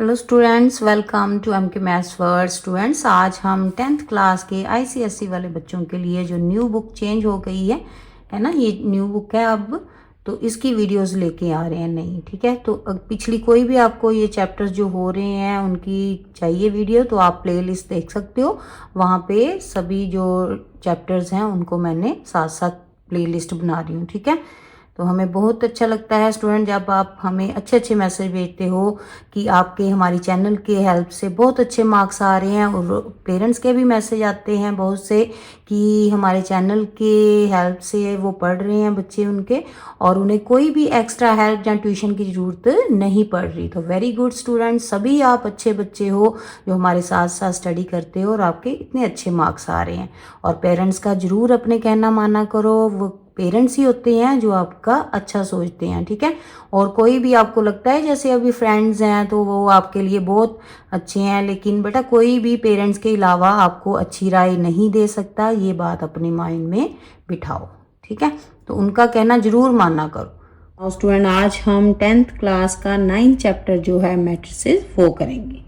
Hello students, welcome to M K maths world. Students, आज हम 10th class के ICSE वाले बच्चों के लिए जो न्यू बुक चेंज हो गई है ना, ये न्यू बुक है अब, तो इसकी वीडियोस लेके आ रहे हैं नई। ठीक है, तो पिछली कोई भी आपको ये चैप्टर्स जो हो रहे हैं उनकी चाहिए वीडियो तो आप प्लेलिस्ट देख सकते हो। वहाँ पे सभी जो चैप्टर्स हैं उनको मैंने साथ साथ प्लेलिस्ट बना रही हूँ। ठीक है, तो हमें बहुत अच्छा लगता है स्टूडेंट जब आप हमें अच्छे अच्छे मैसेज भेजते हो कि आपके हमारी चैनल के हेल्प से बहुत अच्छे मार्क्स आ रहे हैं, और पेरेंट्स के भी मैसेज आते हैं बहुत से कि हमारे चैनल के हेल्प से वो पढ़ रहे हैं बच्चे उनके, और उन्हें कोई भी एक्स्ट्रा हेल्प या ट्यूशन की ज़रूरत नहीं पड़ रही। तो वेरी गुड स्टूडेंट, सभी आप अच्छे बच्चे हो जो हमारे साथ साथ स्टडी करते हो और आपके इतने अच्छे मार्क्स आ रहे हैं। और पेरेंट्स का ज़रूर अपने कहना माना करो, वो पेरेंट्स ही होते हैं जो आपका अच्छा सोचते हैं। ठीक है, और कोई भी आपको लगता है जैसे अभी फ्रेंड्स हैं तो वो आपके लिए बहुत अच्छे हैं, लेकिन बेटा कोई भी पेरेंट्स के अलावा आपको अच्छी राय नहीं दे सकता, ये बात अपने माइंड में बिठाओ। ठीक है, तो उनका कहना जरूर माना करो। और स्टूडेंट, आज हम 10th क्लास का 9th चैप्टर जो है मैट्रिसेस वो करेंगे।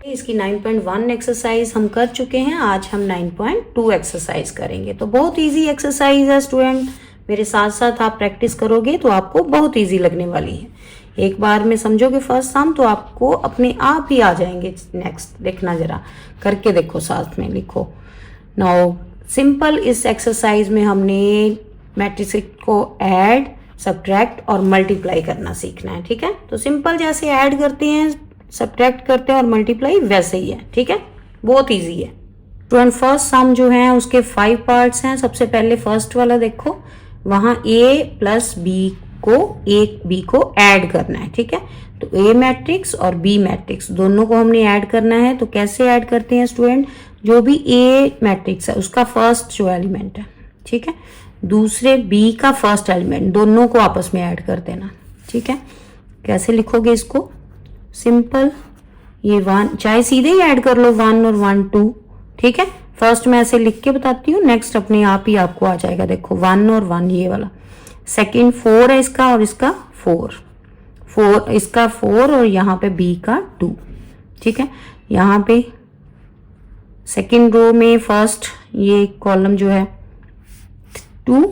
इसकी 9.1 एक्सरसाइज हम कर चुके हैं, आज हम 9.2 एक्सरसाइज करेंगे। तो बहुत इजी एक्सरसाइज है स्टूडेंट, मेरे साथ साथ आप प्रैक्टिस करोगे तो आपको बहुत इजी लगने वाली है। एक बार में समझोगे फर्स्ट सम तो आपको अपने आप ही आ जाएंगे नेक्स्ट। देखना, जरा करके देखो, साथ में लिखो। नाउ सिंपल, इस एक्सरसाइज में हमने मैट्रिक्स को ऐड, सब्ट्रैक्ट और मल्टीप्लाई करना सीखना है। ठीक है, तो सिंपल जैसे ऐड करते हैं, सब्ट्रैक्ट करते हैं और मल्टीप्लाई वैसे ही है। ठीक है, बहुत ईजी है स्टूडेंट। फर्स्ट सम जो है उसके 5 पार्ट्स हैं। सबसे पहले फर्स्ट वाला देखो, वहां a प्लस बी को ऐड करना है। ठीक है, तो a मैट्रिक्स और b मैट्रिक्स दोनों को हमने ऐड करना है। तो कैसे ऐड करते हैं स्टूडेंट, जो भी a मैट्रिक्स है उसका फर्स्ट जो एलिमेंट है, ठीक है, दूसरे b का फर्स्ट एलिमेंट, दोनों को आपस में ऐड कर देना। ठीक है, कैसे लिखोगे इसको, सिंपल, ये 1 चाहे सीधे ही ऐड कर लो, 1 और 1 2। ठीक है, फर्स्ट मैं ऐसे लिख के बताती हूँ, नेक्स्ट अपने आप ही आपको आ जाएगा। देखो 1 और 1 ये वाला, सेकंड 4 है इसका और इसका 4 इसका 4 और यहाँ पे b का 2। ठीक है, यहाँ पे सेकंड रो में फर्स्ट ये कॉलम जो है 2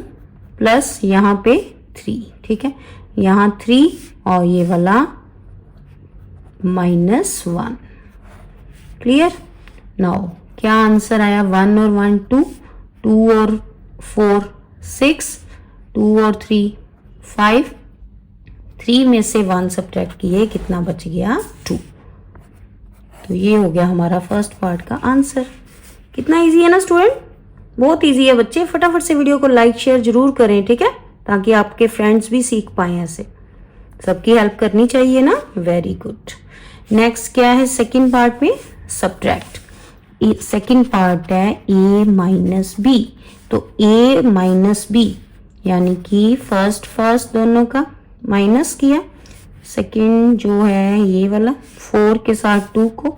प्लस यहाँ पे 3। ठीक है, यहाँ 3 और ये वाला -1। क्लियर। नाउ क्या आंसर आया, 1 और 1 2, 2 और 4 6, 2 और 3 5, 3 में से 1 सब्ट्रैक्ट किए, कितना बच गया 2। तो ये हो गया हमारा फर्स्ट पार्ट का आंसर। कितना इजी है ना स्टूडेंट, बहुत इजी है बच्चे। फटाफट से वीडियो को लाइक शेयर जरूर करें, ठीक है, ताकि आपके फ्रेंड्स भी सीख पाए। ऐसे सबकी हेल्प करनी चाहिए ना। Very good. नेक्स्ट क्या है सेकंड पार्ट में, सब्ट्रैक्ट। सेकंड पार्ट है a माइनस बी। तो a माइनस बी यानी कि फर्स्ट दोनों का माइनस किया, सेकंड जो है ये वाला 4 के साथ 2 को।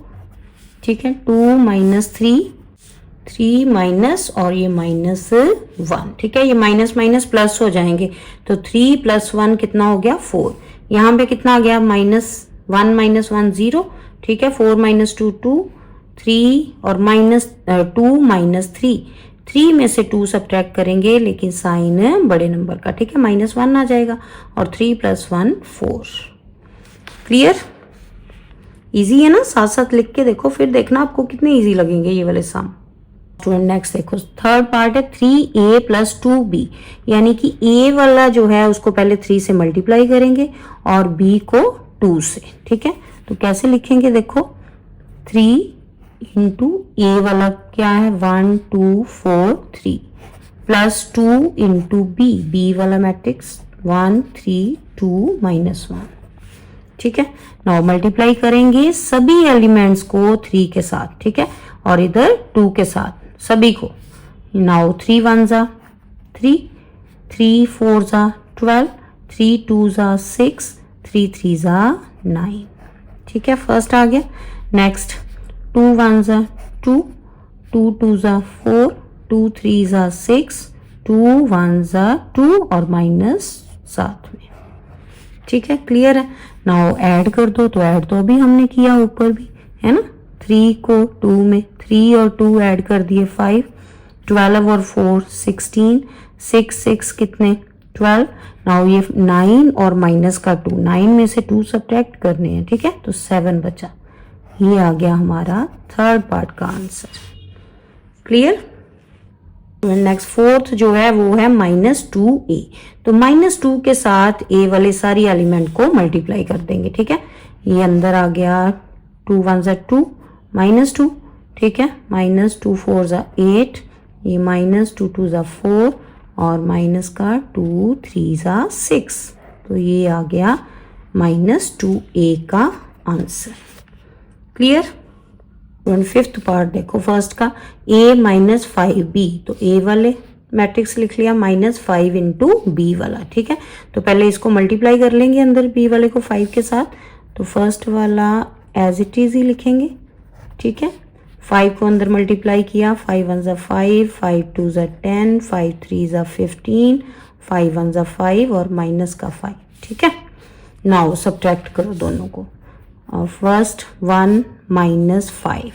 ठीक है, 2 माइनस 3 माइनस और ये -1। ठीक है, ये माइनस माइनस प्लस हो जाएंगे, तो 3 + 1 कितना हो गया 4। यहाँ पे कितना आ गया, -1 -1 0। ठीक है, 4 - 2 2, 3 और -2 -3, 3 में से 2 सब्ट्रैक्ट करेंगे लेकिन साइन बड़े नंबर का। ठीक है, -1 आ जाएगा और 3 + 1 4। क्लियर, इजी है ना। साथ साथ लिख के देखो, फिर देखना आपको कितने इजी लगेंगे ये वाले सम। स्टूडेंट नेक्स्ट देखो, थर्ड पार्ट है 3a + 2b, यानी कि a वाला जो है उसको पहले 3 से मल्टीप्लाई करेंगे और b को 2 से। ठीक है, तो कैसे लिखेंगे देखो, 3 × a वाला क्या है 1 2 4 3 + 2 × b वाला मैट्रिक्स 1 3 2 -1। ठीक है, नाउ मल्टीप्लाई करेंगे सभी एलिमेंट्स को 3 के साथ। ठीक है, और इधर 2 के साथ सभी को। नाउ 3 1 ज़ा 3, 3 4 ज़ा 12, 3 2 ज़ा 6, 3 3 ज़ा 9। ठीक है, फर्स्ट आ गया। नेक्स्ट 2 1 ज़ा 2, 2 2 ज़ा 4, 2 3 ज़ा 6, 2 1 ज़ा 2 और -7 में। ठीक है, क्लियर है। नाउ ऐड कर दो, तो ऐड तो अभी हमने किया ऊपर भी, है ना। 3 को 2 में, 3 और 2 ऐड कर दिए 5, 12 और 4 16, 6 कितने 12। नाउ ये 9 और माइनस का 2, 9 में से 2 सब्ट्रैक्ट करने हैं, ठीक है, तो 7 बचा। ये आ गया हमारा थर्ड पार्ट का आंसर, क्लियर। नेक्स्ट फोर्थ जो है वो है -2a। तो -2 के साथ a वाले सारी एलिमेंट को मल्टीप्लाई कर देंगे, ठीक है। ये अंदर आ गया 2 1 ज़ा 2 -2, ठीक है, -2 4 ज़ा 8, ये -2 2 ज़ा 4 और माइनस का 2 3 ज़ा 6, तो ये आ गया -2a का आंसर, क्लियर। फिफ्थ पार्ट देखो फर्स्ट का, a माइनस 5b, तो a वाले मैट्रिक्स लिख लिया -5 इंटू b वाला, ठीक है। तो पहले इसको मल्टीप्लाई कर लेंगे अंदर b वाले को 5 के साथ, तो फर्स्ट वाला एज इट इज ही लिखेंगे, ठीक है। 5 को अंदर मल्टीप्लाई किया, 5 1 ज़ा 5, 5 2 ज़ा 10, 5 3 ज़ा 15, 5 1 ज़ा 5 और माइनस का 5, ठीक है। नाउ सब्ट्रैक्ट करो दोनों को, और फर्स्ट 1 माइनस 5,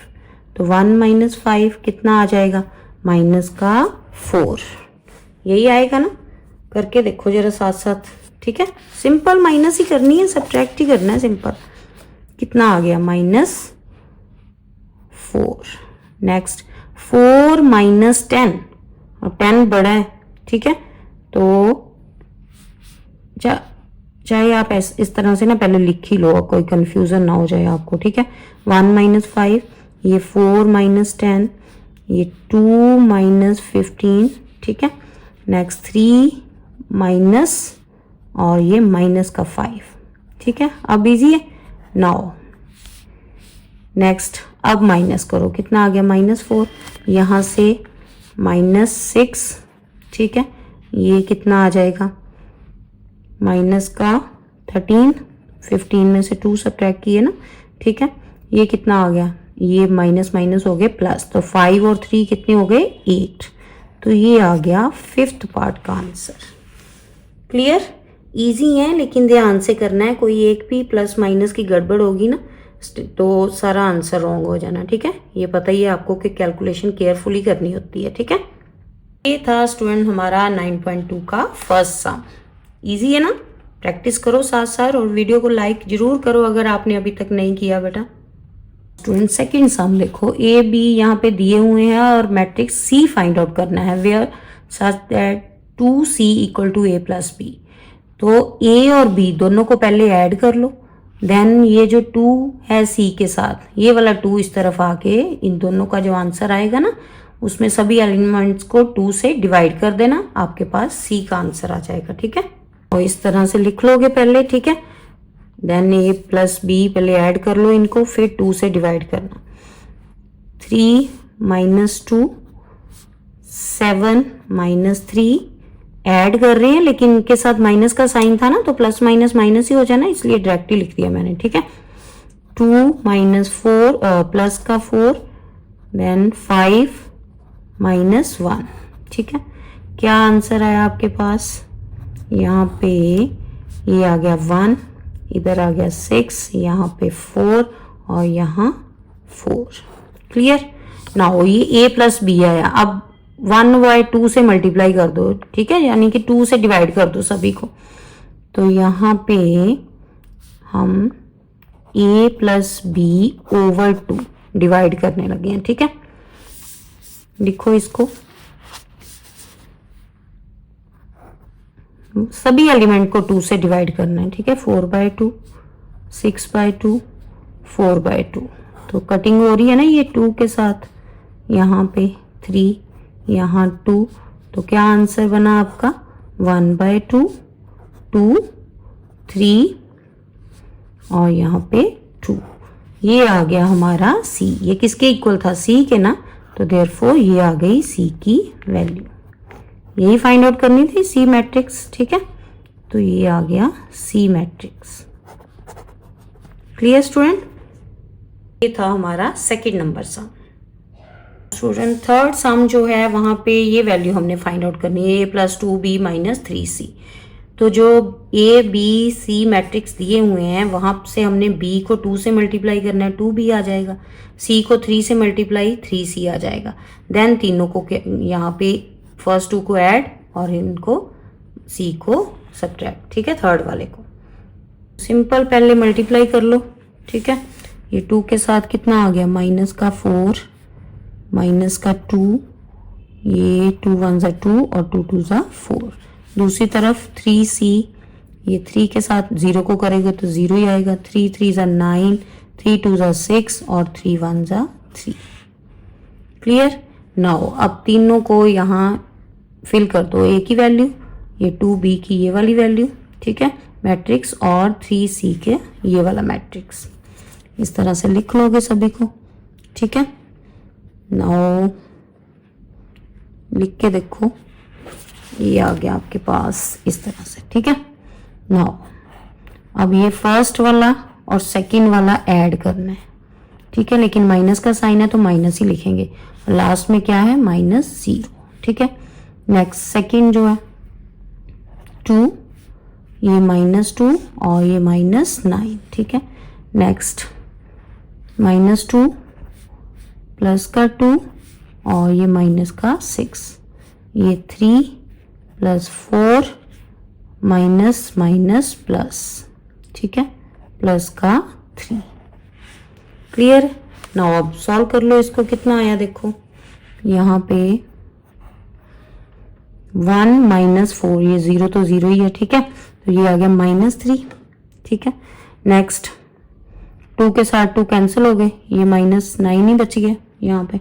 तो 1 माइनस 5 कितना आ जाएगा, माइनस का 4, यही आएगा ना। करके देखो जरा साथ साथ, ठीक है। सिंपल माइनस ही करनी है, सब्ट्रैक्ट ही करना है सिंपल। कितना आ गया, -4। नेक्स्ट 4 माइनस 10, और 10 बड़ा है, ठीक है, तो चाहे आप इस तरह से ना पहले लिख ही लो, कोई कंफ्यूजन ना हो जाए आपको, ठीक है। 1 माइनस 5, ये 4 माइनस 10, ये 2 माइनस 15, ठीक है। नेक्स्ट 3 माइनस और ये माइनस का 5, ठीक है। अब इजी है। नाउ नेक्स्ट अब माइनस करो, कितना आ गया, -4, यहाँ से -6, ठीक है। ये कितना आ जाएगा, माइनस का 13, 15 में से 2 सब्ट्रैक्ट किए ना, ठीक है। ये कितना आ गया, ये माइनस माइनस हो गए प्लस, तो 5 और 3 कितने हो गए, 8। तो ये आ गया फिफ्थ पार्ट का आंसर, क्लियर। इजी है लेकिन ध्यान से करना है, कोई एक भी प्लस माइनस की गड़बड़ होगी ना तो सारा आंसर रॉन्ग हो जाना, ठीक है। ये पता ही है आपको कि कैलकुलेशन केयरफुली करनी होती है, ठीक है। ये था स्टूडेंट हमारा 9.2 का फर्स्ट सम। इजी है ना, प्रैक्टिस करो साथ साथ, और वीडियो को लाइक जरूर करो अगर आपने अभी तक नहीं किया बेटा। स्टूडेंट सेकंड सम देखो, ए बी यहाँ पे दिए हुए हैं और मैट्रिक्स सी फाइंड आउट करना है, where such that 2c equal to a plus B. तो a और b दोनों को पहले ऐड कर लो, देन ये जो 2 है c के साथ, ये वाला 2 इस तरफ आके इन दोनों का जो आंसर आएगा ना उसमें सभी एलिमेंट्स को 2 से डिवाइड कर देना, आपके पास c का आंसर आ जाएगा, ठीक है। और इस तरह से लिख लोगे पहले, ठीक है। देन a प्लस बी पहले ऐड कर लो इनको, फिर 2 से डिवाइड करना। 3 माइनस 2, 7 माइनस 3 ऐड कर रहे हैं, लेकिन इनके साथ माइनस का साइन था ना, तो प्लस माइनस माइनस ही हो जाना, इसलिए डायरेक्ट ही लिख दिया मैंने, ठीक है। 2 माइनस 4 प्लस का 4, देन 5 माइनस 1, ठीक है। क्या आंसर आया आपके पास, यहाँ पे ये आ गया 1, इधर आ गया 6, यहाँ पे 4 और यहाँ 4, क्लियर। नाउ ये a प्लस बी आया, अब 1/2 से मल्टीप्लाई कर दो, ठीक है, यानी कि 2 से डिवाइड कर दो सभी को। तो यहाँ पे हम a plus B over 2 divide करने लगे हैं, ठीक है। लिखो इसको, सभी एलिमेंट को 2 से डिवाइड करना है, ठीक है। 4/2, 6/2, 4/2, तो कटिंग हो रही है ना ये 2 के साथ, यहाँ पे 3, यहाँ 2, तो क्या आंसर बना आपका 1/2, 2, 3 और यहाँ पे 2, ये आ गया हमारा c। ये किसके इक्वल था, c के ना, तो देयरफॉर ये आ गई c की वैल्यू। यही फाइंड आउट करनी थी, सी मैट्रिक्स, ठीक है। तो ये आ गया सी मैट्रिक्स, क्लियर स्टूडेंट। ये था हमारा सेकंड नंबर सम। स्टूडेंट थर्ड सम जो है वहां पे ये वैल्यू हमने फाइंड आउट करनी है, a plus 2b minus 3c। तो जो ए बी सी मैट्रिक्स दिए हुए हैं वहां से हमने बी को 2 से मल्टीप्लाई करना है, 2b आ जाएगा। सी को 3 से मल्टीप्लाई 3c आ जाएगा। देन तीनों को यहाँ पे फर्स्ट 2 को ऐड और इनको सी को सब्ट्रैक्ट, ठीक है, थर्ड वाले को सिंपल पहले मल्टीप्लाई कर लो, ठीक है। ये 2 के साथ कितना आ गया, माइनस का 4 माइनस का 2, ये 2 1 ज़ा 2 और 2 2 ज़ा 4। दूसरी तरफ 3c, ये 3 के साथ 0 को करेंगे तो 0 ही आएगा। 3 3 ज़ा 9, 3 2 ज़ा 6 और 3 1 ज़ा 3। क्लियर। नाउ अब तीनों को यहाँ फिल कर दो ए की वैल्यू, ये 2b की ये वाली वैल्यू, ठीक है, मैट्रिक्स, और 3c के ये वाला मैट्रिक्स। इस तरह से लिख लोगे सभी को, ठीक है। नाउ लिख के देखो, ये आ गया आपके पास इस तरह से, ठीक है। नाउ अब ये फर्स्ट वाला और सेकंड वाला ऐड करना है, ठीक है, लेकिन माइनस का साइन है तो माइनस ही लिखेंगे। लास्ट में क्या है, -0, ठीक है। नेक्स्ट सेकंड जो है 2, ये -2 और ये -9, ठीक है। नेक्स्ट -2 प्लस का 2 और ये माइनस का 6, ये 3 प्लस 4 माइनस माइनस प्लस, ठीक है, प्लस का 3। क्लियर। नाउ अब सॉल्व कर लो इसको, कितना आया देखो, यहाँ पे 1 माइनस 4, ये 0 तो 0 ही है, ठीक है, तो ये आ गया -3, ठीक है। नेक्स्ट 2 के साथ 2 कैंसिल हो गए, ये -9 ही बच गया यहाँ पे,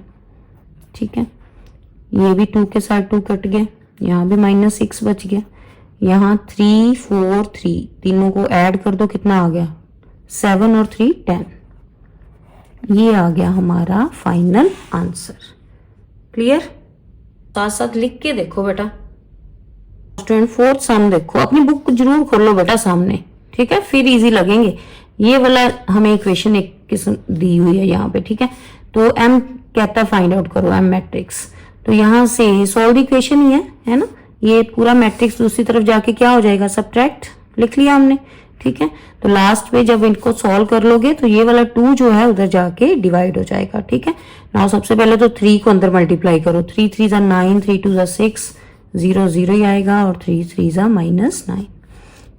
ठीक है। ये भी 2 के साथ 2 कट गया, यहाँ भी -6 बच गया। यहाँ 3 4 3 तीनों को ऐड कर दो, कितना आ गया, 7 और 3 10। ये आ गया हमारा फाइनल आंसर। क्लियर। साथ साथ लिख के देखो बेटा। स्टूडेंट फोर्थ सम देखो, अपनी बुक जरूर खोलो बेटा सामने, ठीक है, फिर इजी लगेंगे। ये वाला हमें इक्वेशन एक किस्म दी हुई है यहाँ पे, ठीक है। तो एम कहता है फाइंड आउट करो एम मैट्रिक्स, तो यहाँ से सॉल्व इक्वेशन ही है ना। ये पूरा मैट्रिक्स दूसरी तरफ जाके क्या हो जाएगा, सब्ट्रैक्ट, लिख लिया हमने, ठीक है। तो लास्ट पे जब इनको सॉल्व कर लोगे तो ये वाला 2 जो है उधर जाके डिवाइड हो जाएगा, ठीक है। नाउ सबसे पहले तो 3 को अंदर मल्टीप्लाई करो, 3 3 ज़ा 9, 3 2 ज़ा 6, 0 0 ही आएगा, और 3 3 ज़ा -9।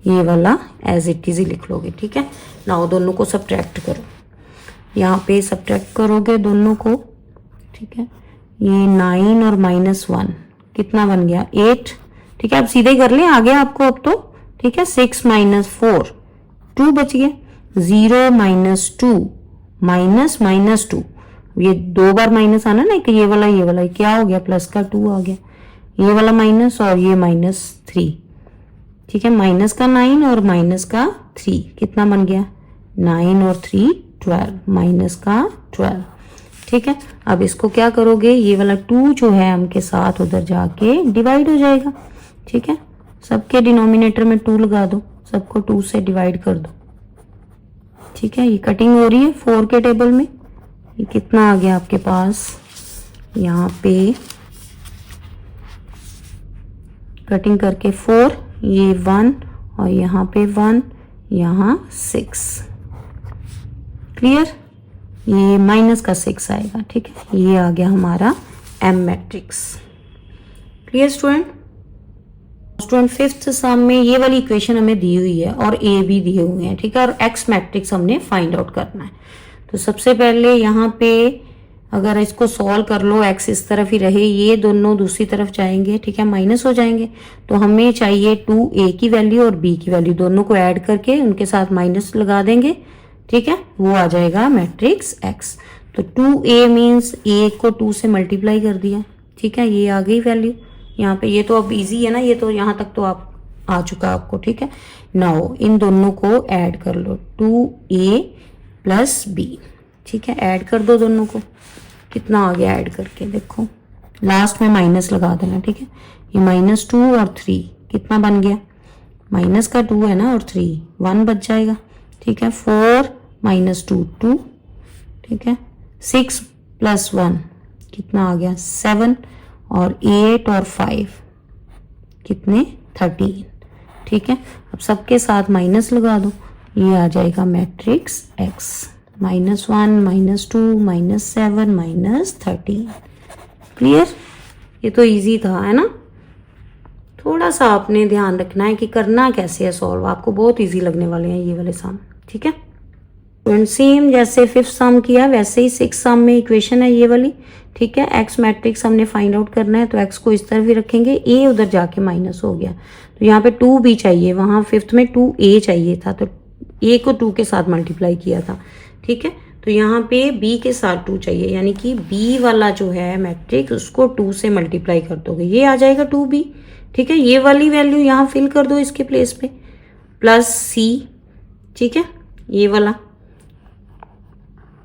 ये वाला एज इट इज ही लिख लोगे, ठीक है। नाउ दोनों को सब्ट्रैक्ट करो, यहाँ पे सब्ट्रैक्ट करोगे दोनों को, ठीक है। ये 9 और -1 कितना बन गया, 8, ठीक है। अब सीधे कर लें आगे आपको अब तो, ठीक है। 6 - 4 2 बच गया, 0 - 2 -2, ये 2 बार माइनस आना ना, कि ये वाला क्या हो गया, प्लस का 2 आ गया, ये वाला माइनस और ये -3, ठीक है। माइनस का 9 और माइनस का 3 कितना बन गया, 9 और 3 12, माइनस का 12, ठीक है। अब इसको क्या करोगे, ये वाला 2 जो है एम के साथ उधर जाके डिवाइड हो जाएगा, ठीक है। सबके डिनोमिनेटर में 2 लगा दो, सबको 2 से डिवाइड कर दो, ठीक है। ये कटिंग हो रही है 4 के टेबल में, ये कितना आ गया आपके पास, यहाँ पे कटिंग करके 4, ये 1 और यहाँ पे 1, यहाँ 6। क्लियर। ये माइनस का 6 आएगा, ठीक है। ये आ गया हमारा M matrix. Clear student. Student fifth sum में ये वाली इक्वेशन हमें दी हुई है और ए भी दिए हुए हैं, ठीक है, और एक्स मैट्रिक्स हमने फाइंड आउट करना है। तो सबसे पहले यहाँ पे अगर इसको सॉल्व कर लो, एक्स इस तरफ ही रहे, ये दोनों दूसरी तरफ जाएंगे, ठीक है, माइनस हो जाएंगे। तो हमें चाहिए 2a की वैल्यू और b की वैल्यू, दोनों को ऐड करके उनके साथ माइनस लगा देंगे, ठीक है, वो आ जाएगा मैट्रिक्स x। तो 2a मीन्स a को 2 से मल्टीप्लाई कर दिया, ठीक है, ये आ गई वैल्यू यहाँ पे। ये तो अब इजी है ना, ये तो यहाँ तक तो आप आ चुका आपको, ठीक है। नाउ इन दोनों को ऐड कर लो, 2a प्लस b, ठीक है, ऐड कर दो दोनों को, कितना आ गया ऐड करके देखो, लास्ट में माइनस लगा देना, ठीक है। ये -2 और 3 कितना बन गया, माइनस का 2 है ना और 3 1 बच जाएगा, ठीक है। 4 - 2 2, ठीक है। 6 + 1 कितना आ गया 7, और 8 और 5 कितने 13, ठीक है। अब सबके साथ माइनस लगा दो, ये आ जाएगा मैट्रिक्स एक्स, -1 -2 -7 -13। क्लियर? ये तो इजी था, है ना। थोड़ा सा आपने ध्यान रखना है कि करना कैसे है सॉल्व, आपको बहुत इजी लगने वाले हैं ये वाले सम, ठीक है। एंड सेम जैसे फिफ्थ सम किया वैसे ही सिक्स सम में इक्वेशन है ये वाली, ठीक है। एक्स मैट्रिक्स हमने फाइंड आउट करना है, तो एक्स को इस तरफ ही रखेंगे, ए उधर जाके माइनस हो गया, तो यहाँ पे 2b चाहिए, वहाँ फिफ्थ में 2a चाहिए था, तो a को 2 के साथ मल्टीप्लाई किया था, ठीक है। तो यहाँ पे b के साथ 2 चाहिए, यानी कि b वाला जो है मैट्रिक्स उसको 2 से मल्टीप्लाई कर दोगे, ये आ जाएगा 2b, ठीक है। ये वाली वैल्यू यहाँ फिल कर दो इसके प्लेस पे, प्लस c, ठीक है। ये वाला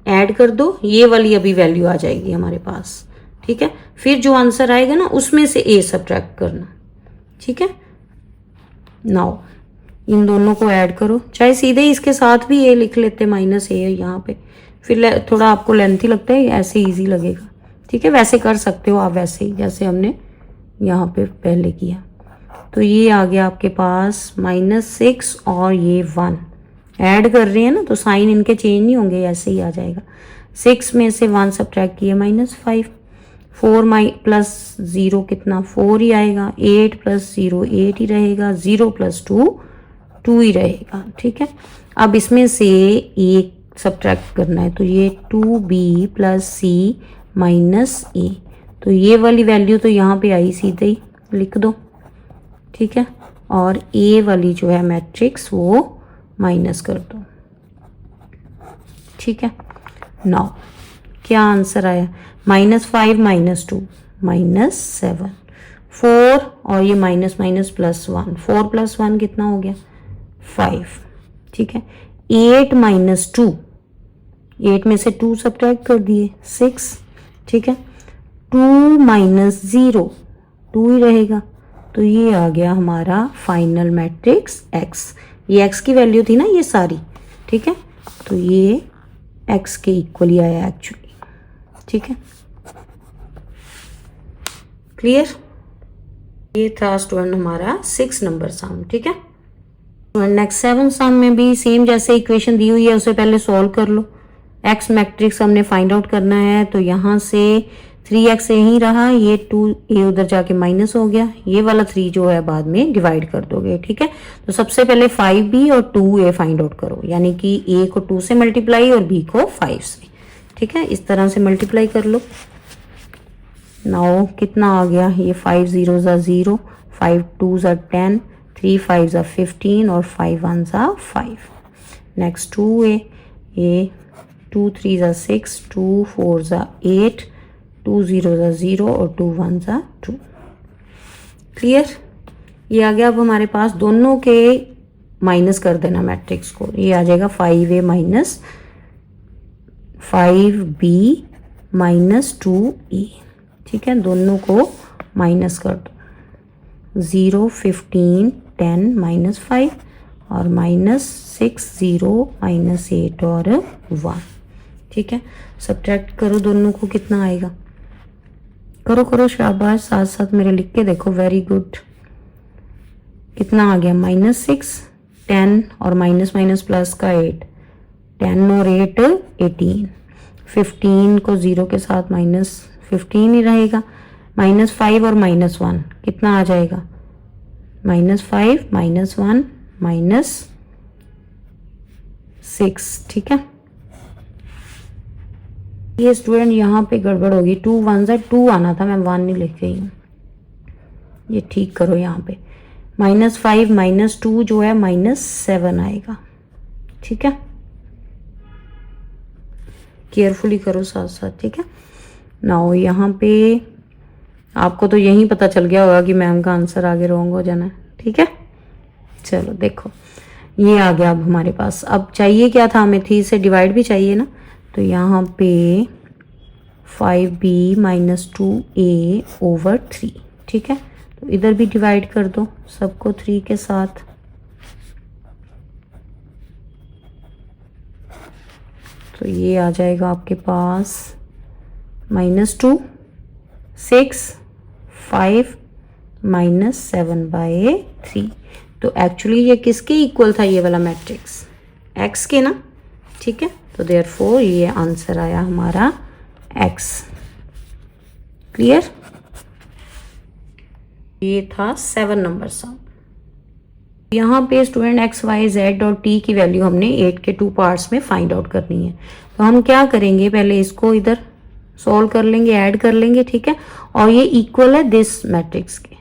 ऐड कर दो, ये वाली अभी वैल्यू आ जाएगी हमारे पास, ठीक है। फिर जो आंसर आएगा ना उसमें से a सब्ट्रैक्ट करना, ठीक है। नाउ इन दोनों को ऐड करो, चाहे सीधे इसके साथ भी a लिख लेते, -a है यहाँ पे, फिर थोड़ा आपको लेंथी लगता है, ऐसे इजी लगेगा, ठीक है। वैसे कर सकते हो आप, वैसे ही जैसे हमने यहाँ पे पहले किया। तो ये आ गया आपके पास -6 और ये 1 ऐड कर रहे हैं ना, तो साइन इनके चेंज नहीं होंगे, ऐसे ही आ जाएगा। 6 में से 1 सब्ट्रैक्ट किया -5, 4 प्लस 0 कितना 4 ही आएगा, 8 प्लस 0 8 ही रहेगा, 0 प्लस 2 2 ही रहेगा, ठीक है। अब इसमें से एक सब्ट्रैक्ट करना है, तो ये 2b plus c minus a, तो ये वाली वैल्यू तो यहाँ पे आई, सीधे ही लिख दो, ठीक है। और a वाली जो है मैट्रिक्स वो माइनस कर दो, ठीक है। नाउ क्या आंसर आया, -5 -2 -7, 4 और ये माइनस माइनस प्लस 1, 4 प्लस 1 कितना हो गया 5, ठीक है। 8 - 2, 8 में से 2 सब्ट्रैक्ट कर दिए 6, ठीक है। 2 - 0 2 ही रहेगा, तो ये आ गया हमारा फाइनल मैट्रिक्स एक्स। ये एक्स की वैल्यू थी ना ये सारी, ठीक है। तो ये एक्स के इक्वली आया एक्चुअली, ठीक है। क्लियर? ये था स्टूडेंट हमारा 6 नंबर सम, ठीक है। नेक्स्ट 7 सम में भी सेम जैसे इक्वेशन दी हुई है उसे पहले सॉल्व कर लो। एक्स मैट्रिक्स हमने फाइंड आउट करना है, तो यहाँ से 3x यहीं रहा, ये 2a उधर जाके माइनस हो गया, ये वाला 3 जो है बाद में डिवाइड कर दोगे, ठीक है। तो सबसे पहले 5b और 2a फाइंड आउट करो, यानी कि a को 2 से मल्टीप्लाई और b को 5 से, ठीक है। इस तरह से मल्टीप्लाई कर लो। नाउ कितना आ गया, ये 5 0 0, 5 2 10, 3 5 15 और 5 1 5। नेक्स्ट 2a, ये 2 3 6, 2 4 8, 2 0 0 और 2 1 2। क्लियर? ये आ गया। अब हमारे पास दोनों के माइनस कर देना मैट्रिक्स को, ये आ जाएगा 5a minus 5b minus 2a, ठीक है। दोनों को माइनस कर दो, 0 15 10 -5 और -6 0 -8 और 1, ठीक है। सब्ट्रैक्ट करो दोनों को, कितना आएगा, करो करो शाबाश, साथ साथ मेरे लिख के देखो, वेरी गुड। कितना आ गया, -6 10 और माइनस माइनस प्लस का 8, 10 और 8 18, 15 को 0 के साथ -15 ही रहेगा, -5 और -1 कितना आ जाएगा, -5 -1 -6, ठीक है। ये स्टूडेंट यहाँ पे गड़बड़ होगी, 2 1 2 आना था, मैं 1 नहीं लिख गई हूँ, ये ठीक करो। यहाँ पे -5 -2 जो है -7 आएगा, ठीक है। केयरफुली करो साथ साथ, ठीक है। नाउ यहाँ पे आपको तो यही पता चल गया होगा कि मैम का आंसर आगे रॉन्ग हो जाना है, ठीक है। चलो देखो, ये आ गया अब हमारे पास। अब चाहिए क्या था हमें, 3 से डिवाइड भी चाहिए ना, तो यहाँ पे 5b - 2a ओवर 3, ठीक है। तो इधर भी डिवाइड कर दो सबको 3 के साथ, तो ये आ जाएगा आपके पास -2 6 5 -7/3। तो एक्चुअली ये किसके इक्वल था ये वाला मैट्रिक्स, एक्स के ना, ठीक है। तो देयरफॉर ये आंसर आया हमारा एक्स। क्लियर। ये था 7 नंबर सम। यहाँ पे स्टूडेंट एक्स वाई जेड और टी की वैल्यू हमने 8 के 2 पार्ट्स में फाइंड आउट करनी है। तो हम क्या करेंगे, पहले इसको इधर सॉल्व कर लेंगे, ऐड कर लेंगे, ठीक है। और ये इक्वल है दिस मैट्रिक्स के,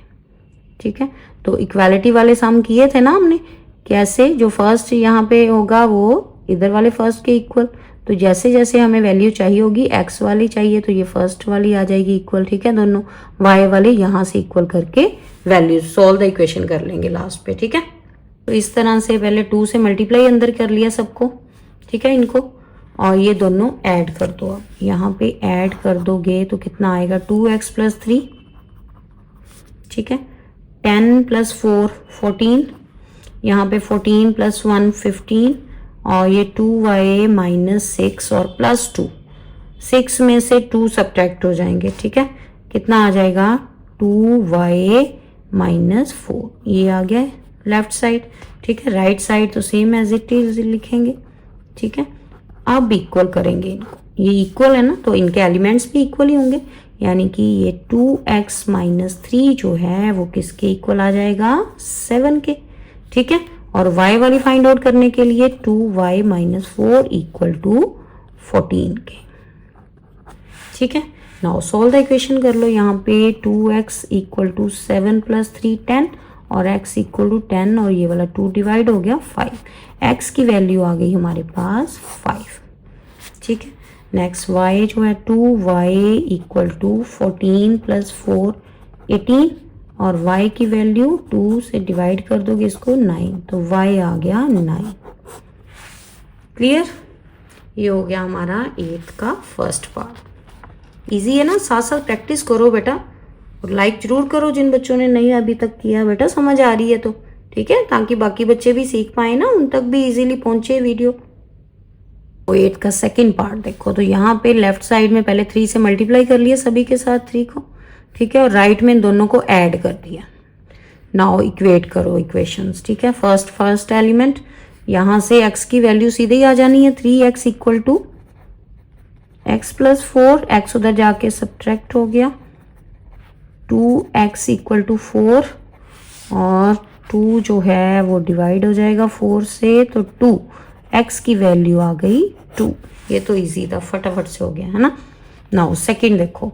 ठीक है। तो इक्वालिटी वाले सम किए थे ना हमने, कैसे, जो फर्स्ट यहाँ पे होगा वो इधर वाले फर्स्ट के इक्वल। तो जैसे जैसे हमें वैल्यू चाहिए होगी, एक्स वाली चाहिए तो ये फर्स्ट वाली आ जाएगी इक्वल, ठीक है। दोनों वाई वाली यहाँ से इक्वल करके वैल्यू सॉल्व द इक्वेशन कर लेंगे लास्ट पे, ठीक है। तो इस तरह से पहले 2 से मल्टीप्लाई अंदर कर लिया सबको, ठीक है, इनको, और ये दोनों ऐड कर दो। अब यहाँ पे ऐड कर दोगे तो कितना आएगा, 2x + 3, ठीक है। 10 + 4 14, यहाँ पे 14 + 1 15, और ये 2y - 6 और +2, 6 में से 2 सब्ट्रैक्ट हो जाएंगे, ठीक है। कितना आ जाएगा, 2y - 4, ये आ गया लेफ्ट साइड, ठीक है। राइट साइड तो सेम एज इट इज लिखेंगे, ठीक है। अब इक्वल करेंगे इनको, ये इक्वल है ना, तो इनके एलिमेंट्स भी इक्वल ही होंगे, यानी कि ये 2x - 3 जो है वो किसके इक्वल आ जाएगा, 7 के, ठीक है। और y वाली फाइंड आउट करने के लिए 2y - 4 = 14 के, ठीक है। नाउ सॉल्व द इक्वेशन कर लो। यहाँ पे 2x = 7 + 3 10, और x = 10, और ये वाला 2 डिवाइड हो गया 5। x की वैल्यू आ गई हमारे पास 5, ठीक है। नेक्स्ट y जो है 2y = 14 + 4 18, और y की वैल्यू 2 से डिवाइड कर दोगे इसको 9, तो y आ गया 9। क्लियर। ये हो गया हमारा 8 का फर्स्ट पार्ट। इजी है ना, साथ साथ प्रैक्टिस करो बेटा, और लाइक जरूर करो जिन बच्चों ने नहीं अभी तक किया, बेटा समझ आ रही है तो, ठीक है, ताकि बाकी बच्चे भी सीख पाए ना, उन तक भी इजीली पहुंचे वीडियो। तो 8 का सेकंड पार्ट देखो, तो यहाँ पे लेफ्ट साइड में पहले 3 से मल्टीप्लाई कर लिया सभी के साथ 3 को, ठीक है, और राइट में इन दोनों को ऐड कर दिया। नाउ इक्वेट करो इक्वेशंस, ठीक है। फर्स्ट एलिमेंट, यहाँ से x की वैल्यू सीधे ही आ जानी है, 3x = x + 4, x उधर जाके सब्ट्रैक्ट हो गया, 2x = 4, और 2 जो है वो डिवाइड हो जाएगा 4 से, तो 2x की वैल्यू आ गई 2। ये तो इजी था, फटाफट से हो गया है ना। नाउ सेकंड देखो,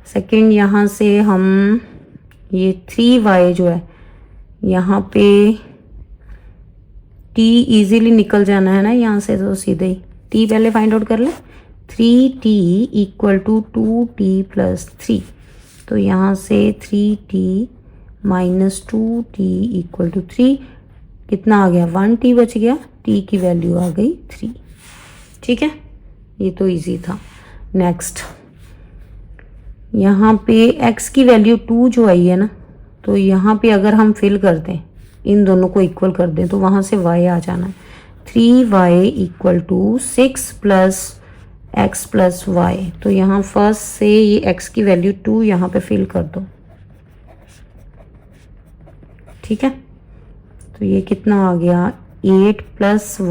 सेकंड यहाँ से हम ये 3y जो है यहाँ पे t इजीली निकल जाना है ना यहाँ से, तो सीधे ही t पहले फाइंड आउट कर ले। 3t = 2t + 3, तो यहाँ से 3t - 2t = 3, कितना आ गया, 1t बच गया, t की वैल्यू आ गई 3, ठीक है। ये तो इजी था। नेक्स्ट यहाँ पे x की वैल्यू 2 जो आई है ना, तो यहाँ पे अगर हम फिल कर दें, इन दोनों को इक्वल कर दें, तो वहाँ से y आ जाना है। 3y = 6 + x + y, तो यहाँ फर्स्ट से ये x की वैल्यू 2 यहाँ पे फिल कर दो, ठीक है। तो ये कितना आ गया, 8 +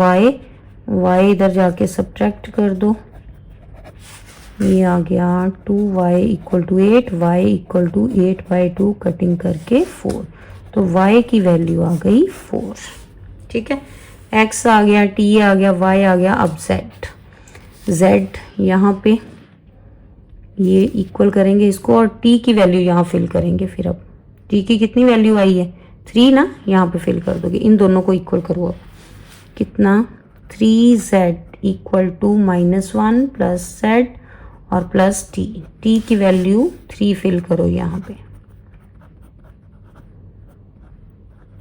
y इधर जाके सब्ट्रैक्ट कर दो, ये आ गया 2y = 8, y = 8/2 कटिंग करके 4, तो y की वैल्यू आ गई 4, ठीक है। x आ गया, t आ गया, y आ गया, अब z यहाँ पे ये इक्वल करेंगे इसको, और t की वैल्यू यहाँ फिल करेंगे। फिर अब t की कितनी वैल्यू आई है, 3 ना, यहाँ पे फिल कर दोगे, इन दोनों को इक्वल करो। अब कितना, 3z = -1 + z और प्लस t की वैल्यू 3 फिल करो यहाँ पे,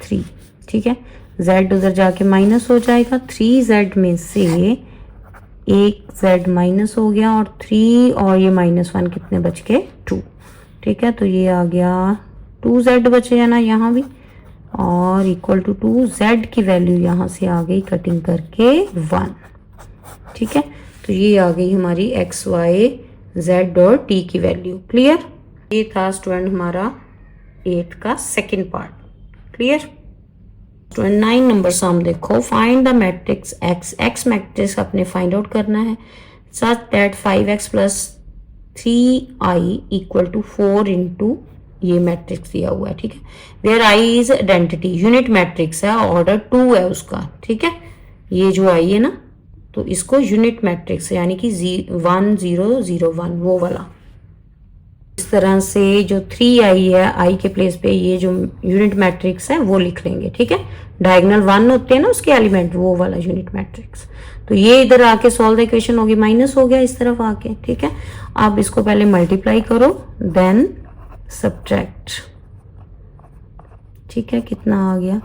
3, ठीक है। z उधर जाके माइनस हो जाएगा, 3z में से एक z माइनस हो गया, और 3 और ये -1 कितने बच गए, 2, ठीक है। तो ये आ गया 2z बचे है ना यहाँ भी, और = 2, z की वैल्यू यहाँ से आ गई कटिंग करके 1, ठीक है। तो ये आ गई हमारी x, y, z और t की वैल्यू। क्लियर। ये था स्टूडेंट हमारा 8 का second part. Clear. Student 9 number sum देखो, find the matrix X, X matrix अपने फाइंड आउट करना है such that 5x plus 3i equal to 4 into ये मैट्रिक्स दिया हुआ है, ठीक है। Where I is identity, unit matrix है, ऑर्डर 2 है उसका, ठीक है। ये जो आई है ना, तो इसको यूनिट मैट्रिक्स यानी कि 1 0 0 1 वो वाला, इस तरह से जो 3i है, आई के प्लेस पे ये जो यूनिट मैट्रिक्स है वो लिख लेंगे, ठीक है। डायगोनल 1 होते हैं ना उसके एलिमेंट, वो वाला यूनिट मैट्रिक्स। तो ये इधर आके सॉल्व द इक्वेशन होगी, माइनस हो गया इस तरफ आके, ठीक है। आप इसको पहले मल्टीप्लाई करो देन सब्ट्रैक्ट, ठीक है। कितना आ गया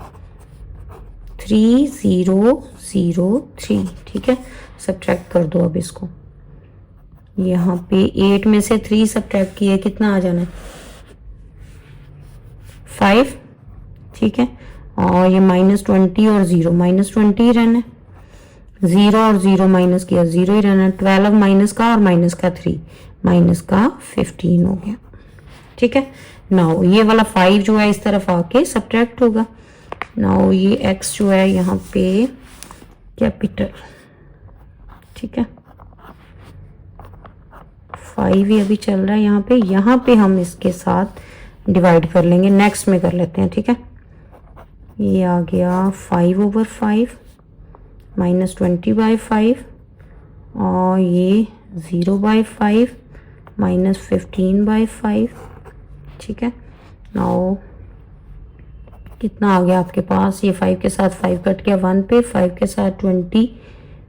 3 0 0 3, ठीक है। सब्ट्रैक्ट कर दो अब इसको, यहाँ पे 8 में से 3 सब्ट्रैक्ट किए कितना आ जाना है 5, ठीक है। और ये -20 और 0 -20 ही रहना है, 0 और 0 माइनस किया 0 ही रहना है। 12 माइनस का और माइनस का 3, माइनस का 15 हो गया, ठीक है। नाउ ये वाला 5 जो है इस तरफ आके सब्ट्रैक्ट होगा। नाउ ये x जो है यहाँ पे कैपिटल, ठीक है। 5 ही अभी चल रहा है यहाँ पे हम इसके साथ डिवाइड कर लेंगे, नेक्स्ट में कर लेते हैं, ठीक है। ये आ गया 5/5 -20/5 और ये 0/5 -15/5, ठीक है। नाउ कितना आ गया आपके पास, ये 5 के साथ 5 कट गया 1 पे, 5 के साथ 20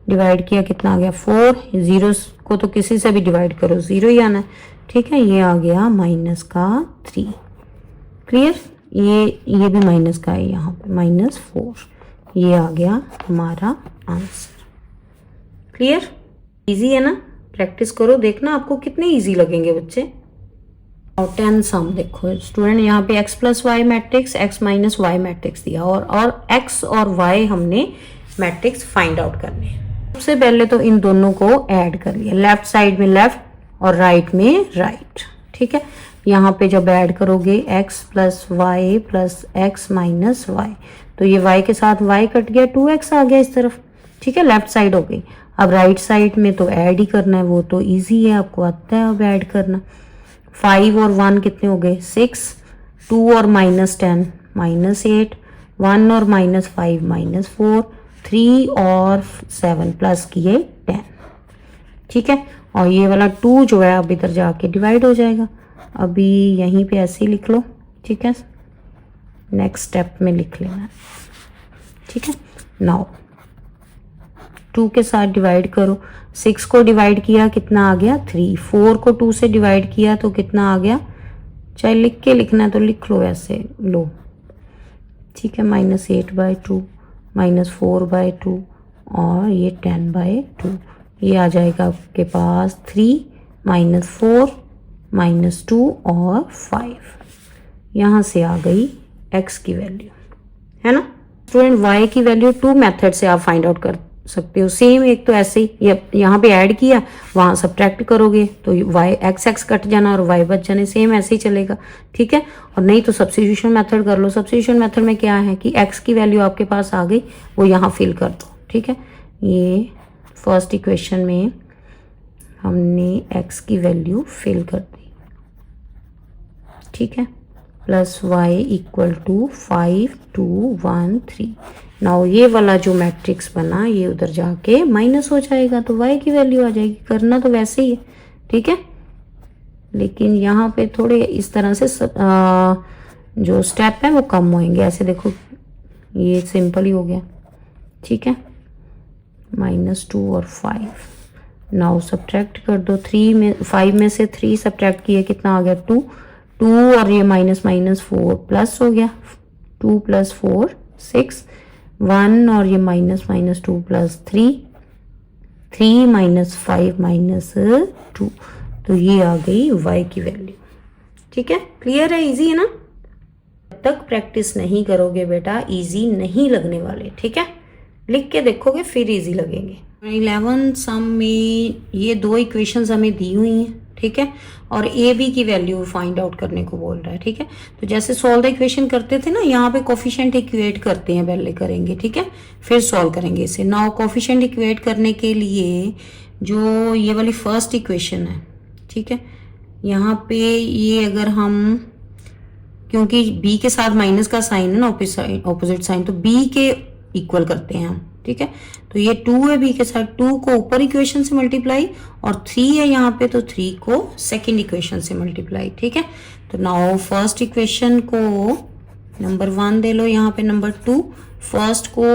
डिवाइड किया कितना आ गया 4, जीरो को तो किसी से भी डिवाइड करो 0 ही आना है, ठीक है। ये आ गया -3, क्लियर। ये भी माइनस का है यहाँ पे -4, ये आ गया हमारा आंसर, क्लियर। इजी है ना, प्रैक्टिस करो, देखना आपको कितने इजी लगेंगे बच्चे। और 10 सम देखो स्टूडेंट, यहाँ पे x plus Y matrix, x minus Y matrix दिया और x और y हमने मैट्रिक्स फाइंड आउट करने हैं। सबसे पहले तो इन दोनों को ऐड कर लिया, लेफ्ट साइड में लेफ्ट और राइट में राइट, ठीक है। यहाँ पे जब ऐड करोगे x plus Y plus x minus Y, तो ये y के साथ y कट गया, 2x आ गया इस तरफ, ठीक है। लेफ्ट साइड हो गई। अब राइट साइड में तो ऐड ही करना है, वो तो ईजी है, आपको आता है अब ऐड करना। 5 और 1 कितने हो गए 6, 2 और -10 -8, 1 और -5 -4, 3 और 7 प्लस किए 10, ठीक है। और ये वाला 2 जो है अब इधर जाके डिवाइड हो जाएगा, अभी यहीं पे ऐसे ही लिख लो, ठीक है। नेक्स्ट स्टेप में लिख लेना, ठीक है। नाउ 2 के साथ डिवाइड करो, 6 को डिवाइड किया कितना आ गया 3, 4 को 2 से डिवाइड किया तो कितना आ गया, चाहे लिख के लिखना है तो लिख लो ऐसे लो, ठीक है। -8/2 -4/2 और ये 10/2, ये आ जाएगा आपके पास 3 -4 -2 और 5, यहाँ से आ गई x की वैल्यू, है ना स्टूडेंट। y की वैल्यू 2 मेथड से आप फाइंड आउट कर सकते हो, सेम। एक तो ऐसे ही यहाँ पे ऐड किया, वहाँ सब्ट्रैक्ट करोगे तो y x कट जाना और y बच जाने, सेम ऐसे ही चलेगा, ठीक है। और नहीं तो सब्स्टिट्यूशन मेथड कर लो। सब्स्टिट्यूशन मेथड में क्या है कि x की वैल्यू आपके पास आ गई, वो यहाँ फिल कर दो, ठीक है। ये फर्स्ट इक्वेशन में हमने x की वैल्यू फिल कर दी, ठीक है। Plus y equal to 5 2 1 3। Now ये वाला जो मैट्रिक्स बना ये उधर जाके माइनस हो जाएगा, तो y की वैल्यू आ जाएगी। करना तो वैसे ही है, ठीक है, लेकिन यहाँ पे थोड़े इस तरह से जो स्टेप है वो कम होंगे। ऐसे देखो ये सिंपल ही हो गया, ठीक है। -2 और 5। नाउ सब्ट्रैक्ट कर दो, 5 में से 3 सब्ट्रैक्ट किए कितना आ गया 2 और ये -4 प्लस हो गया, 2 + 4 6, 1 और ये -2 + 3 -5 -2, तो ये आ गई y की वैल्यू, ठीक है। क्लियर है, इजी है ना। जब तक प्रैक्टिस नहीं करोगे बेटा इजी नहीं लगने वाले, ठीक है। लिख के देखोगे फिर इजी लगेंगे। 11 सम में ये 2 इक्वेशंस हमें दी हुई हैं, ठीक है, और ए बी की वैल्यू फाइंड आउट करने को बोल रहा है। ठीक है, तो जैसे सॉल्व द इक्वेशन करते थे ना, यहाँ पे कोफिशिएंट इक्वेट करते हैं, पहले करेंगे। ठीक है, फिर सॉल्व करेंगे इसे। नाउ कोफिशिएंट इक्वेट करने के लिए जो ये वाली फर्स्ट इक्वेशन है, ठीक है, यहाँ पे ये अगर हम, क्योंकि b के साथ माइनस का साइन है ना, ऑपोजिट साइन, तो b के इक्वल करते हैं हम। ठीक है, तो ये 2 है, b के साथ 2 को ऊपर इक्वेशन से मल्टीप्लाई, और 3 है यहाँ पे, तो 3 को सेकंड इक्वेशन से मल्टीप्लाई। ठीक है, तो नाउ फर्स्ट इक्वेशन को नंबर 1 दे लो, यहाँ पे नंबर 2, फर्स्ट को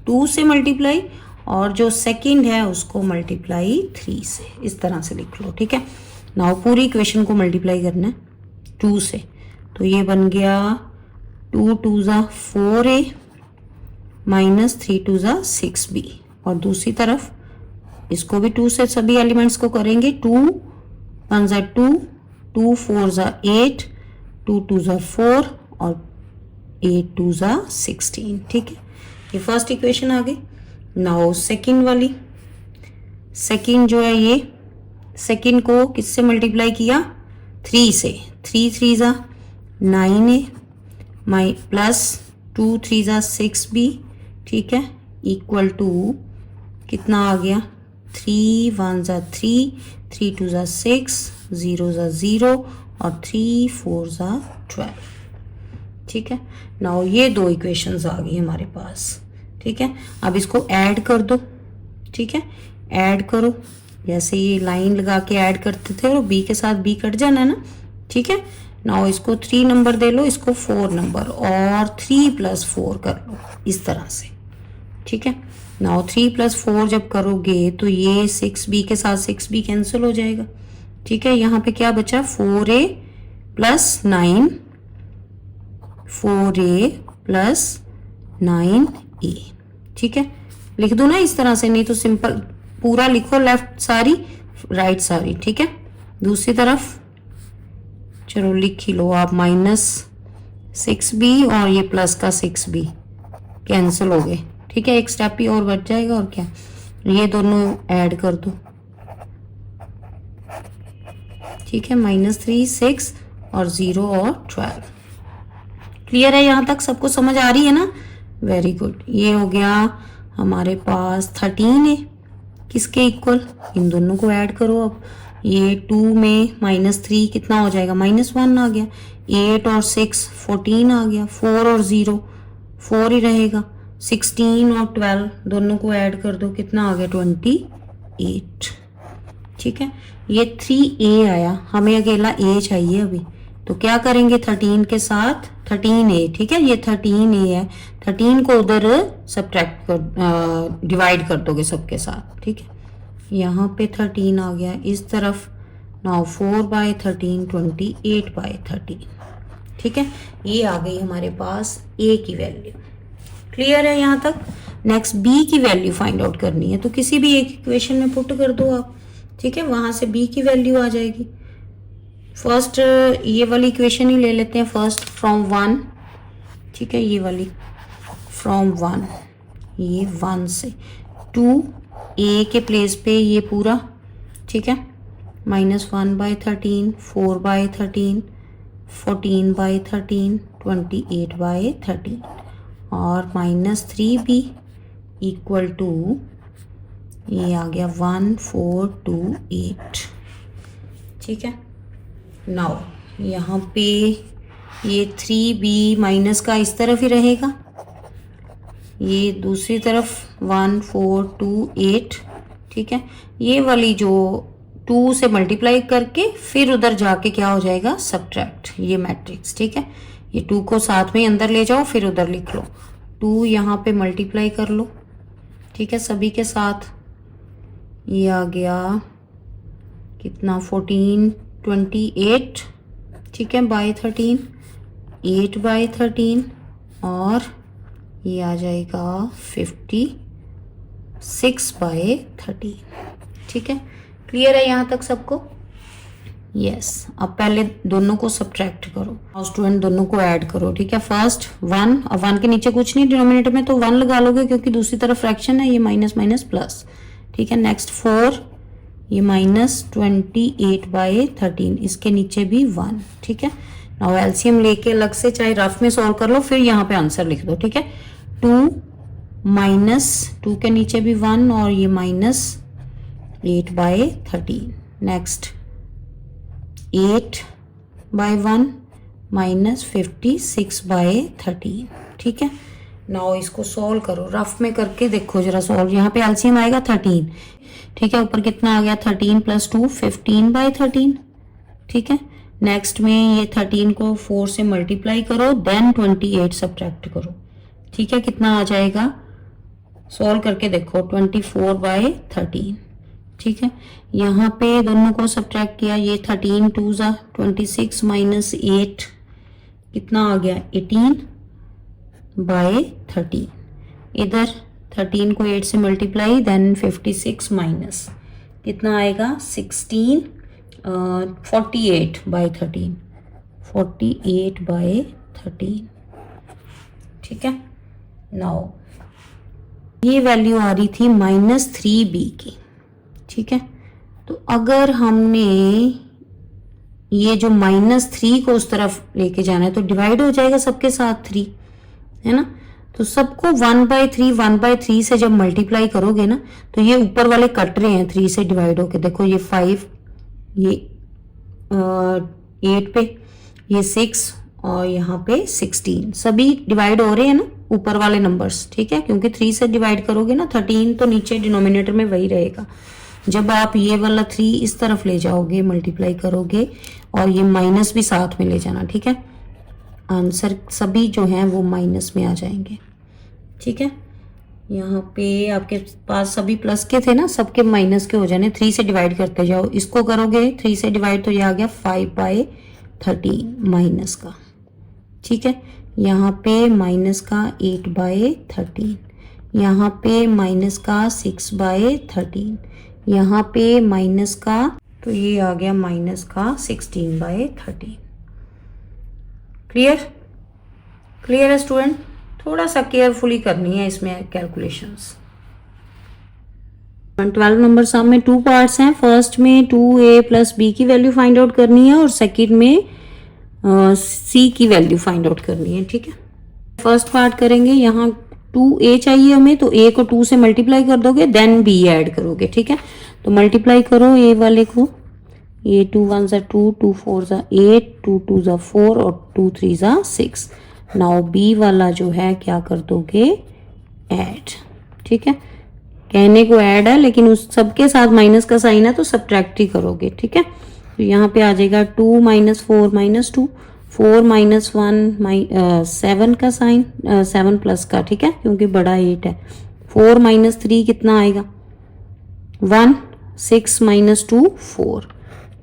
2 से मल्टीप्लाई, और जो सेकंड है उसको मल्टीप्लाई 3 से, इस तरह से लिख लो। ठीक है, नाउ पूरी इक्वेशन को मल्टीप्लाई करना है 2 से, तो ये बन गया 2 2 ज़ा 4a माइनस 3 2 ज़ा 6b, और दूसरी तरफ इसको भी 2 से सभी एलिमेंट्स को करेंगे। 2 1 ज़ा 2, 2 4 ज़ा 8, 2 2 ज़ा 4, और 8 2 ज़ा 16। ठीक है, ये फर्स्ट इक्वेशन आ गई। नाउ सेकंड वाली, सेकंड जो है ये, सेकंड को किससे मल्टीप्लाई किया? 3 से। 3 3 ज़ा 9a माई प्लस 2 3 ज़ा 6b। ठीक है, इक्वल टू कितना आ गया? 3 1 ज़ा 3, 3 2 ज़ा 6, 0 ज़ा 0, और 3 4 ज़ा 12। ठीक है, नाउ ये 2 इक्वेशंस आ गई हमारे पास। ठीक है, अब इसको ऐड कर दो। ठीक है, ऐड करो, जैसे ये लाइन लगा के ऐड करते थे, और b के साथ b कट जाना है ना। ठीक है, नाउ इसको 3 नंबर दे लो, इसको 4 नंबर, और 3 + 4 कर लो इस तरह से। ठीक है, नाउ 3 + 4 जब करोगे तो ये 6b के साथ 6b कैंसिल हो जाएगा। ठीक है, यहाँ पे क्या बचा? 4a + 9, 4a + 9a। ठीक है, लिख दो ना इस तरह से, नहीं तो सिंपल पूरा लिखो, लेफ्ट सारी राइट सारी। ठीक है, दूसरी तरफ चलो लिख ही लो आप, -6b और ये प्लस का 6b कैंसिल हो गए। ठीक है, एक स्टेप ही और बच जाएगा, और क्या, ये दोनों ऐड कर दो। ठीक है, -3 6 और 0 और 12। क्लियर है? यहाँ तक सबको समझ आ रही है ना? Very good. ये हो गया हमारे पास 13 है, किसके इक्वल? इन दोनों को ऐड करो। अब ये 2 में -3 कितना हो जाएगा? -1 आ गया। 8 और 6 14 आ गया। 4 और 0 4 ही रहेगा। 16 और 12 दोनों को ऐड कर दो, कितना आ गया? 28। ठीक है, ये 3a आया, हमें अकेला a चाहिए अभी, तो क्या करेंगे? 13 के साथ 13a। ठीक है, ये 13a है, 13 को उधर सब्ट्रैक्ट कर, डिवाइड कर दोगे सबके साथ। ठीक है, यहाँ पे 13 आ गया इस तरफ। नाउ 4/13 28/13। ठीक है, ये आ गई हमारे पास a की वैल्यू। क्लियर है यहाँ तक? नेक्स्ट b की वैल्यू फाइंड आउट करनी है, तो किसी भी एक इक्वेशन में पुट कर दो आप। ठीक है, वहां से b की वैल्यू आ जाएगी। फर्स्ट ये वाली इक्वेशन ही ले लेते हैं, फर्स्ट फ्रॉम 1। ठीक है, ये वाली फ्रॉम 1, ये 1 से 2 a के प्लेस पे ये पूरा। ठीक है, -1/13, 4/13, 14/13, 28/13, और -3b इक्वल टू ये आ गया 1428। ठीक है, नाउ यहाँ पे ये 3b माइनस का इस तरफ ही रहेगा, ये दूसरी तरफ 1428। ठीक है, ये वाली जो 2 से मल्टीप्लाई करके फिर उधर जाके क्या हो जाएगा? सब्ट्रैक्ट, ये मैट्रिक्स। ठीक है, ये 2 को साथ में अंदर ले जाओ, फिर उधर लिख लो। 2 यहाँ पे मल्टीप्लाई कर लो। ठीक है, सभी के साथ ये आ गया कितना? 1428। ठीक है, /13, 8/13, और ये आ जाएगा 56/13। ठीक है, क्लियर है यहाँ तक सबको? यस। अब पहले दोनों को सब्ट्रैक्ट करो, और स्टूडेंट दोनों को ऐड करो। ठीक है, फर्स्ट 1, अब 1 के नीचे कुछ नहीं, डिनोमिनेटर में तो 1 लगा लोगे, क्योंकि दूसरी तरफ फ्रैक्शन है, ये माइनस माइनस प्लस। ठीक है, नेक्स्ट 4, ये -28/13, इसके नीचे भी 1, ठीक है। नाउ एलसीएम लेके अलग से चाहे रफ में सॉल्व कर लो, फिर यहाँ पे आंसर लिख दो, ठीक है। 2 -2 के नीचे भी 1 और ये -8/13। नेक्स्ट 8/1 -56/13, ठीक है। नाउ इसको सॉल्व करो, रफ में करके देखो जरा सॉल्व। यहाँ पे एलसीएम आएगा 13, ठीक है। ऊपर कितना आ गया 13 + 2 15/13, ठीक है। नेक्स्ट में ये 13 को 4 से मल्टीप्लाई करो, देन 28 सब्ट्रैक्ट करो, ठीक है। कितना आ जाएगा सॉल्व करके देखो 24/13, ठीक है। यहाँ पे दोनों को सब्ट्रैक्ट किया, ये 13 2 ज़ा 26 -8 कितना आ गया 18/13। इधर 13 को 8 से मल्टीप्लाई, देन 56 माइनस कितना आएगा 16 48/13 48/13, ठीक है। नाउ ये वैल्यू आ रही थी -3b की, ठीक है। तो अगर हमने ये जो -3 को उस तरफ लेके जाना है तो डिवाइड हो जाएगा सबके साथ 3, है ना। तो सबको 1/3 से जब मल्टीप्लाई करोगे ना, तो ये ऊपर वाले कट रहे हैं 3 से डिवाइड होके। देखो ये 5, ये 8 पे, ये 6 और यहाँ पे 16, सभी डिवाइड हो रहे हैं ना ऊपर वाले नंबर्स, ठीक है। क्योंकि 3 से डिवाइड करोगे ना 13 तो नीचे डिनोमिनेटर में वही रहेगा। जब आप ये वाला 3 इस तरफ ले जाओगे मल्टीप्लाई करोगे, और ये माइनस भी साथ में ले जाना, ठीक है। आंसर सभी जो हैं वो माइनस में आ जाएंगे, ठीक है। यहाँ पे आपके पास सभी प्लस के थे ना, सबके माइनस के हो जाने। 3 से डिवाइड करते जाओ, इसको करोगे 3 से डिवाइड तो ये आ गया 5/13 माइनस का, ठीक है। यहाँ पे माइनस का 8/13, यहाँ पे माइनस का 6/13, यहाँ पे माइनस का, तो ये आ गया माइनस का 16/13। क्लियर है स्टूडेंट? थोड़ा सा केयरफुली करनी है इसमें कैलकुलेशंस। 12 नंबर सम में 2 पार्ट्स हैं। फर्स्ट में 2a + b की वैल्यू फाइंड आउट करनी है और सेकंड में c की वैल्यू फाइंड आउट करनी है, ठीक है। फर्स्ट पार्ट करेंगे, यहाँ 2a चाहिए हमें, तो a को 2 से मल्टीप्लाई कर दोगे, देन b ऐड करोगे, ठीक है। तो मल्टीप्लाई करो a वाले को, ये 2 1 ज़ा 2, 2 4 ज़ा 8, 2 2 ज़ा 4 और 2 3 ज़ा 6। नाउ बी वाला जो है क्या कर दोगे ऐड, ठीक है। कहने को ऐड है लेकिन उस सबके साथ माइनस का साइन है तो सब्ट्रैक्ट ही करोगे, ठीक है। तो यहाँ पे आ जाएगा 2 - 4 - 2, 4 - 1 7 का साइन, 7 प्लस का, ठीक है, क्योंकि बड़ा 8 है। 4 - 3 कितना आएगा 1, 6 - 2 4।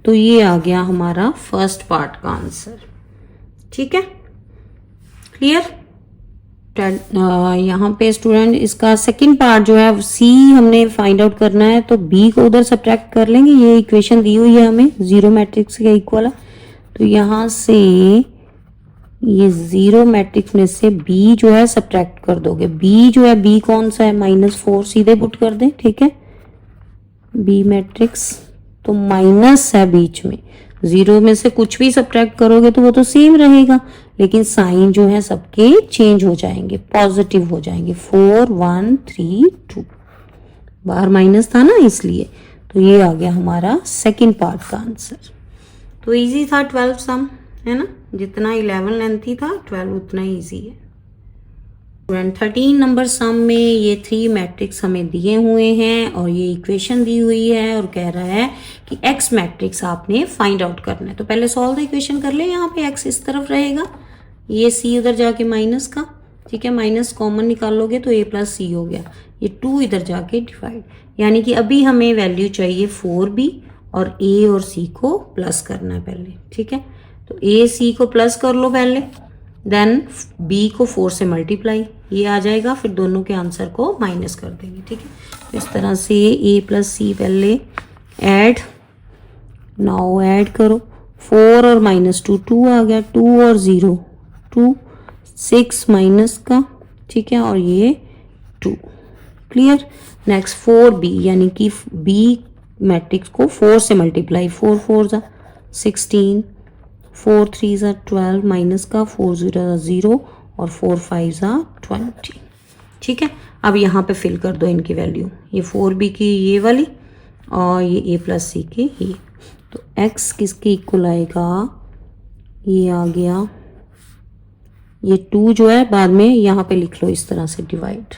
तो ये आ गया हमारा फर्स्ट पार्ट का आंसर, ठीक है। क्लियर? यहाँ पे स्टूडेंट इसका सेकंड पार्ट जो है सी हमने फाइंड आउट करना है, तो बी को उधर सब्ट्रैक्ट कर लेंगे। ये इक्वेशन दी हुई है हमें 0 मैट्रिक्स के इक्वल है, तो यहाँ से ये 0 मैट्रिक्स में से बी जो है सब्ट्रैक्ट कर दोगे। बी जो है, बी कौन सा है -4, सीधे पुट कर दें, ठीक है। बी मैट्रिक्स तो माइनस है बीच में, 0 में से कुछ भी सब्ट्रैक्ट करोगे तो वो तो सेम रहेगा, लेकिन साइन जो है सबके चेंज हो जाएंगे, पॉजिटिव हो जाएंगे। 4 1 3 2, बाहर माइनस था ना इसलिए। तो ये आ गया हमारा सेकंड पार्ट का आंसर। तो इजी था 12 सम, है ना। जितना 11 लेंथी था 12 उतना इजी है। 13 नंबर सम में ये 3 मैट्रिक्स हमें दिए हुए हैं और ये इक्वेशन दी हुई है और कह रहा है कि x मैट्रिक्स आपने फाइंड आउट करना है। तो पहले सॉल्व द इक्वेशन कर ले। यहाँ पे x इस तरफ रहेगा, ये c उधर जाके माइनस का, ठीक है, माइनस कॉमन निकालोगे तो a + c हो गया। ये 2 इधर जाके डिवाइड, यानी कि अभी हमें वैल्यू चाहिए 4b और a और c को प्लस करना है पहले, ठीक है। तो a c को प्लस कर लो पहले, देन b को 4 से मल्टीप्लाई, ये आ जाएगा, फिर दोनों के आंसर को माइनस कर देंगे, ठीक है। तो इस तरह से a + c पहले ऐड, नाउ ऐड करो, 4 और -2 2 आ गया, 2 और 0 2, 6 माइनस का, ठीक है, और ये 2। क्लियर? नेक्स्ट 4b, यानी कि b मैट्रिक्स को 4 से मल्टीप्लाई, 4 4 ज़ा 16, 4 3 ज़ा 12, माइनस का 4 0 ज़ा 0 और 4 5 ज़ा 20। ठीक है, अब यहाँ पे फिल कर दो इनकी वैल्यू, ये 4b की ये वाली और ये a प्लस c की ये। तो x किसके इक्वल आएगा, ये आ गया, ये 2 जो है बाद में यहाँ पे लिख लो इस तरह से डिवाइड।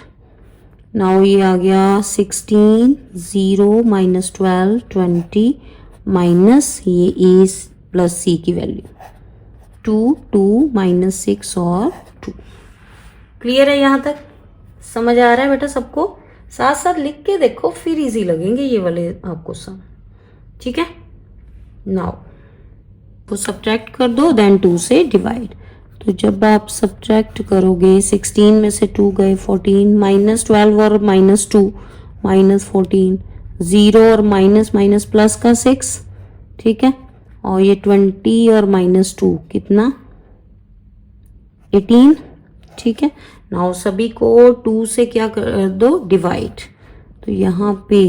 नाउ ये आ गया 16 0 माइनस 12 20 माइनस ये a प्लस c की वैल्यू 2 2 माइनस 6 और 2। क्लियर है, यहाँ तक समझ आ रहा है बेटा सबको? साथ साथ लिख के देखो फिर इजी लगेंगे ये वाले आपको सम। ठीक है, नाउ वो सब्ट्रैक्ट कर दो, देन 2 से डिवाइड। तो जब आप सब्ट्रैक्ट करोगे 16 में से 2 गए 14, माइनस 12 और माइनस 2 माइनस 14, 0 और माइनस माइनस प्लस का 6। ठीक है, और ये 20 और माइनस 2 कितना 18। ठीक है, नाउ सभी को 2 से क्या कर दो डिवाइड। तो यहाँ पे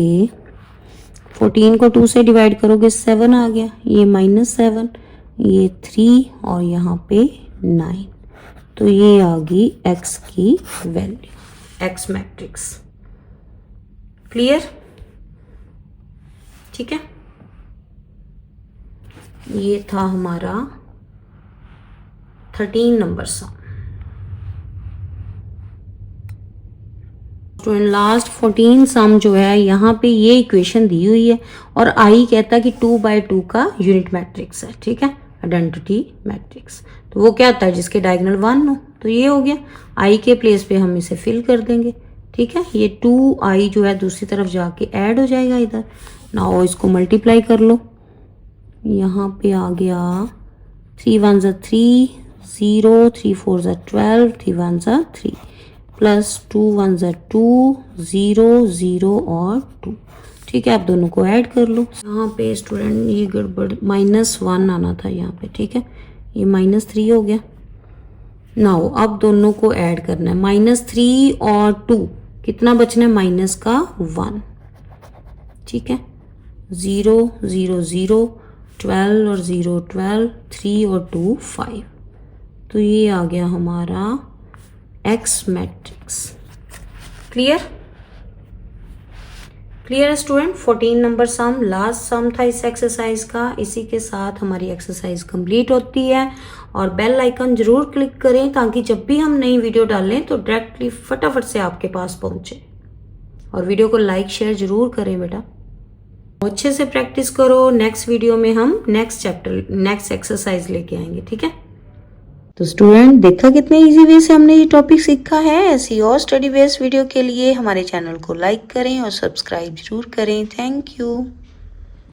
14 को 2 से डिवाइड करोगे 7 आ गया, ये -7, ये 3 और यहाँ पे 9। तो ये आ गई x की वैल्यू, x मैट्रिक्स। क्लियर? ठीक है, ये था हमारा 13 नंबर सम। स्टूडेंट लास्ट 14 सम जो है यहाँ पे ये इक्वेशन दी हुई है और आई कहता है कि 2/2 का यूनिट मैट्रिक्स है। ठीक है, आइडेंटिटी मैट्रिक्स। तो वो क्या होता है, जिसके डायगोनल 1 हो। तो ये हो गया, आई के प्लेस पे हम इसे फिल कर देंगे। ठीक है, ये 2i जो है दूसरी तरफ जाके ऐड हो जाएगा इधर। नाउ इसको मल्टीप्लाई कर लो, यहाँ पे आ गया 3 1 ज़ा 3 0, 3 4 ज़ा 12, 3 1 ज़ा 3 प्लस 2 1 ज़ा 2 0 0 और 2। ठीक है, आप दोनों को ऐड कर लो। यहाँ पे स्टूडेंट ये गड़बड़ -1 आना था यहाँ पे। ठीक है, ये -3 हो गया। नाउ अब दोनों को ऐड करना है, -3 और 2 कितना बचना है, माइनस का 1। ठीक है, 0 0 0 12 और 0 12, 3 और 2 5। तो ये आ गया हमारा x मैट्रिक्स। क्लियर? क्लियर है स्टूडेंट? 14 नंबर सम लास्ट सम था इस एक्सरसाइज का। इसी के साथ हमारी एक्सरसाइज कंप्लीट होती है और बेल आइकन जरूर क्लिक करें ताकि जब भी हम नई वीडियो डालें तो डायरेक्टली फटाफट से आपके पास पहुंचे। और वीडियो को लाइक शेयर जरूर करें बेटा, अच्छे से प्रैक्टिस करो। नेक्स्ट वीडियो में हम नेक्स्ट चैप्टर नेक्स्ट एक्सरसाइज लेके आएंगे। ठीक है, तो स्टूडेंट देखा कितने इजी वे से हमने ये टॉपिक सीखा है। ऐसी और स्टडी बेस्ड वीडियो के लिए हमारे चैनल को लाइक करें और सब्सक्राइब जरूर करें। Thank you.